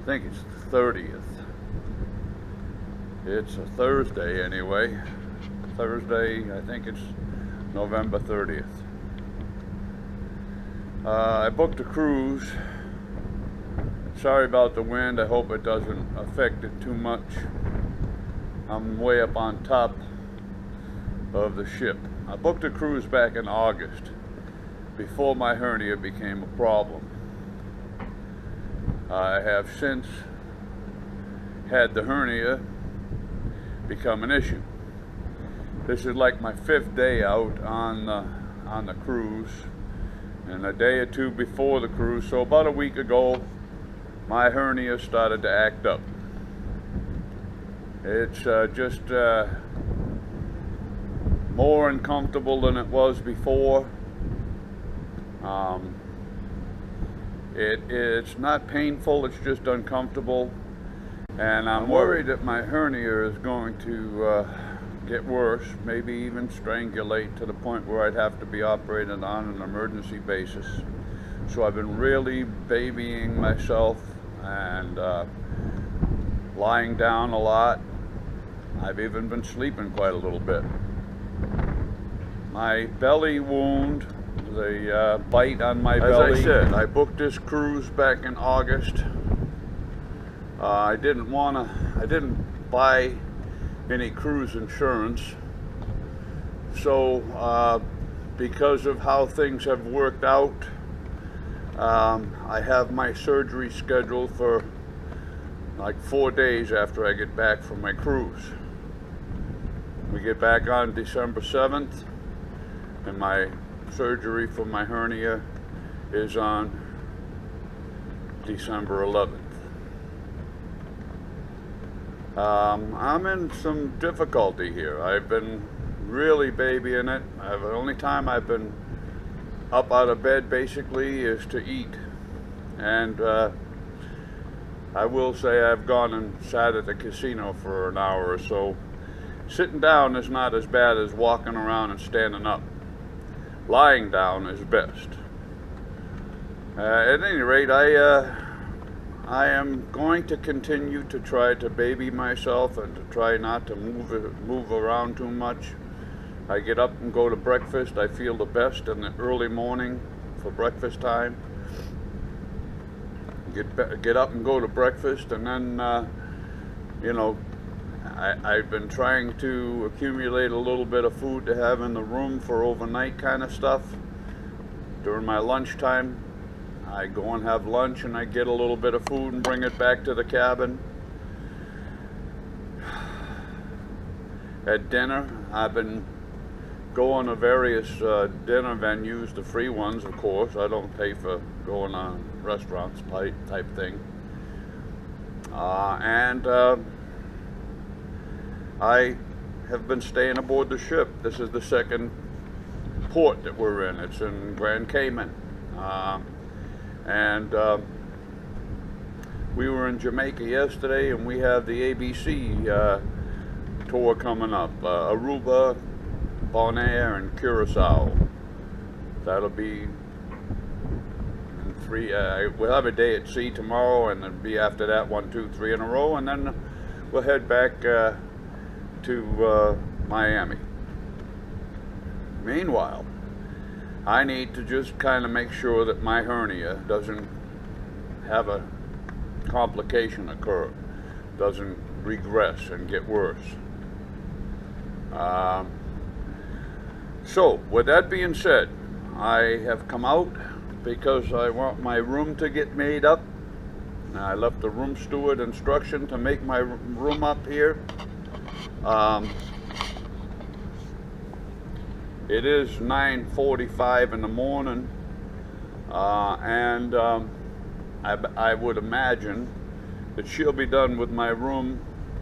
think it's the 30th. It's a Thursday anyway. Thursday, I think it's November 30th. I booked a cruise. Sorry about the wind. I hope it doesn't affect it too much. I'm way up on top of the ship. I booked a cruise back in August, before my hernia became a problem. I have since had the hernia become an issue. This is like my 5th day out on the cruise, and a day or two before the cruise, so about a week ago, my hernia started to act up. It's just more uncomfortable than it was before. It's not painful, it's just uncomfortable, and I'm worried that my hernia is going to get worse, maybe even strangulate to the point where I'd have to be operated on an emergency basis. So I've been really babying myself and lying down a lot. I've even been sleeping quite a little bit. My belly wound, the bite on my belly. As I said, I booked this cruise back in August. I didn't buy any cruise insurance. So because of how things have worked out, I have my surgery scheduled for like 4 days after I get back from my cruise. We get back on December 7th, and my surgery for my hernia is on December 11th. I'm in some difficulty here. I've been really babying it. The only time I've been up out of bed basically is to eat, and I will say I've gone and sat at the casino for an hour or so. Sitting down is not as bad as walking around and standing up. Lying down is best. At any rate, I am going to continue to try to baby myself and to try not to move around too much. I get up and go to breakfast. I feel the best in the early morning for breakfast time. Get up and go to breakfast, and then you know, I've been trying to accumulate a little bit of food to have in the room for overnight kind of stuff. During my lunchtime, I go and have lunch, and I get a little bit of food and bring it back to the cabin. At dinner, I've been going to various dinner venues, the free ones, of course. I don't pay for going on restaurants type thing. I have been staying aboard the ship. This is the second port that we're in. It's in Grand Cayman. We were in Jamaica yesterday, and we have the ABC tour coming up. Aruba, Bonaire, and Curacao. That'll be in 3. We'll have a day at sea tomorrow, and then be after that 1, 2, 3 in a row, and then we'll head back to Miami. Meanwhile, I need to just kind of make sure that my hernia doesn't have a complication occur, doesn't regress and get worse. So, with that being said, I have come out because I want my room to get made up. I left the room steward instruction to make my room up here. It is 9:45 in the morning, and I would imagine that she'll be done with my room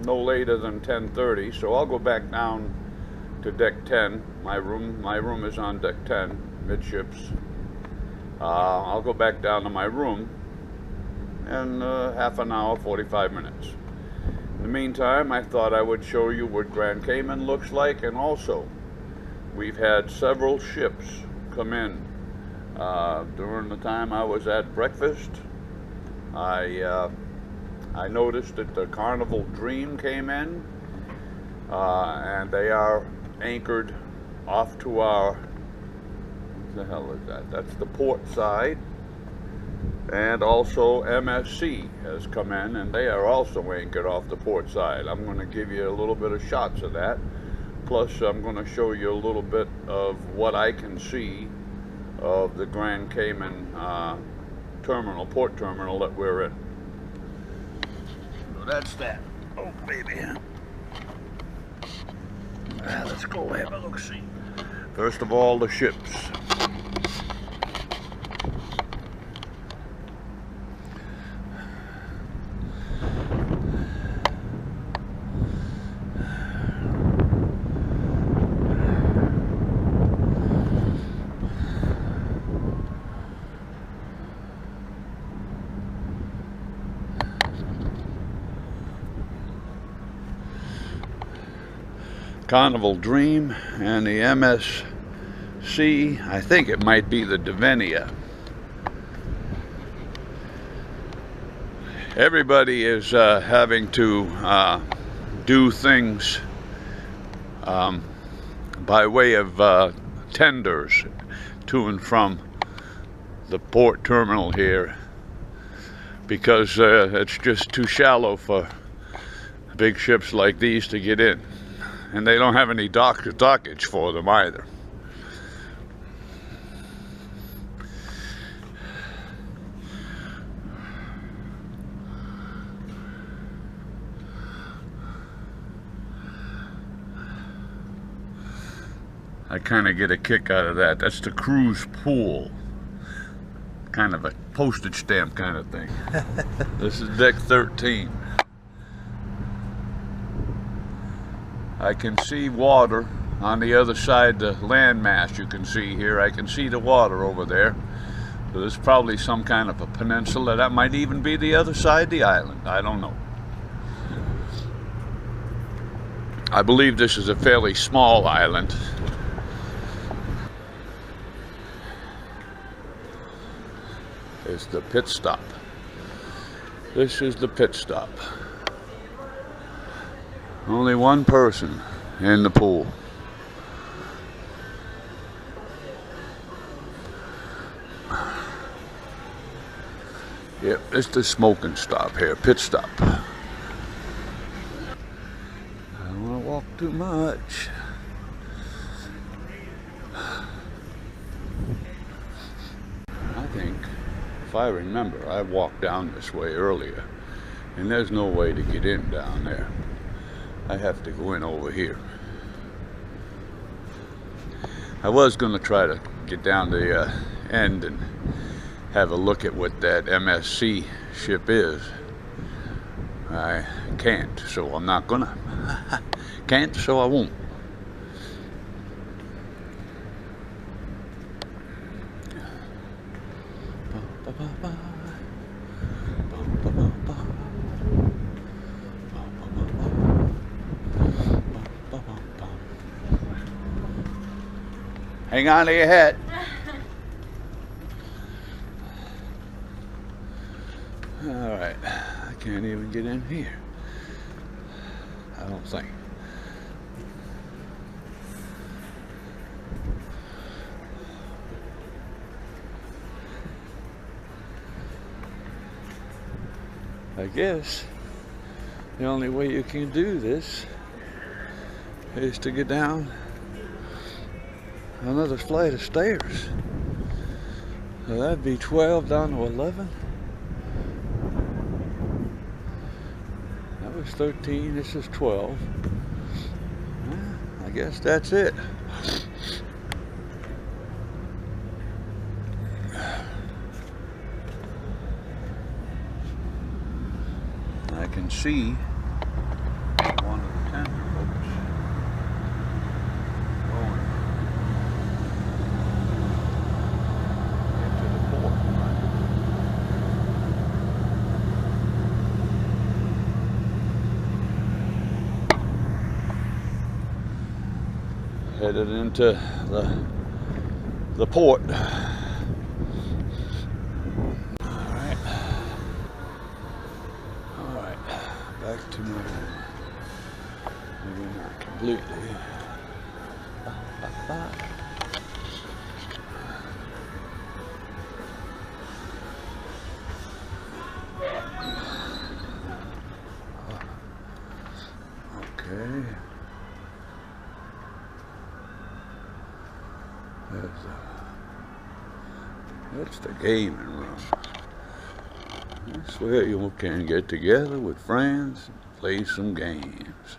no later than 10:30, so I'll go back down to deck 10. My room is on deck 10, midships. I'll go back down to my room in half an hour, 45 minutes. In the meantime, I thought I would show you what Grand Cayman looks like, and also we've had several ships come in during the time I was at breakfast. I I noticed that the Carnival Dream came in, and they are anchored off to our, what the hell is that? That's the port side. And also MSC has come in, and they are also anchored off the port side. I'm going to give you a little bit of shots of that. Plus, I'm going to show you a little bit of what I can see of the Grand Cayman terminal, port terminal that we're in. So that's that. Oh, baby. Let's go have a look-see. First of all, the ships. Carnival Dream and the MSC, I think it might be the Divenia. Everybody is having to do things by way of tenders to and from the port terminal here, because it's just too shallow for big ships like these to get in. And they don't have any dockage for them either. I kind of get a kick out of that. That's the cruise pool. Kind of a postage stamp kind of thing. This is deck 13. I can see water on the other side, the landmass you can see here. I can see the water over there. So there's probably some kind of a peninsula. That might even be the other side of the island. I don't know. I believe this is a fairly small island. It's the pit stop. This is the pit stop. Only one person in the pool. Yep, it's the smoking stop here, pit stop. I don't want to walk too much. I think, if I remember, I walked down this way earlier, and there's no way to get in down there. I have to go in over here. I was going to try to get down the end and have a look at what that MSC ship is. I can't, so I'm not gonna. Can't, so I won't. Hang on to your hat. All right, I can't even get in here. I don't think. I guess the only way you can do this is to get down another flight of stairs. So that'd be 12 down to 11. That was 13, this is 12. Well, I guess that's it. I can see one of the tender boats going into the port. Headed into the port. to my room. Maybe not completely. Okay. That's the gaming room. That's where you can get together with friends and play some games.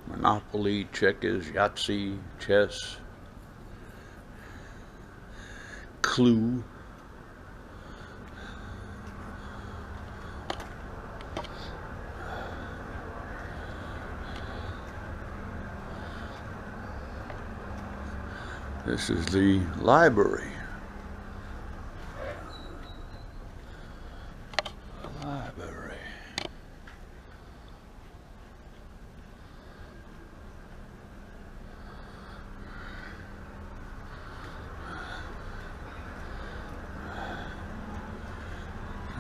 Monopoly, checkers, Yahtzee, chess, Clue. This is the library.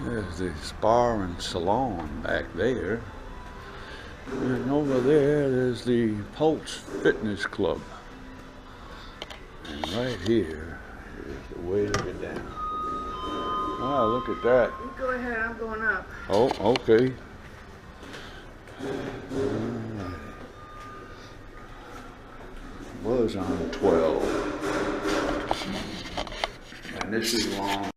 There's the spa and salon back there. And over there's the Pulse Fitness Club. And right here is the way to get down. Ah, look at that. You go ahead, I'm going up. Oh, okay. Was on 12. And this is long.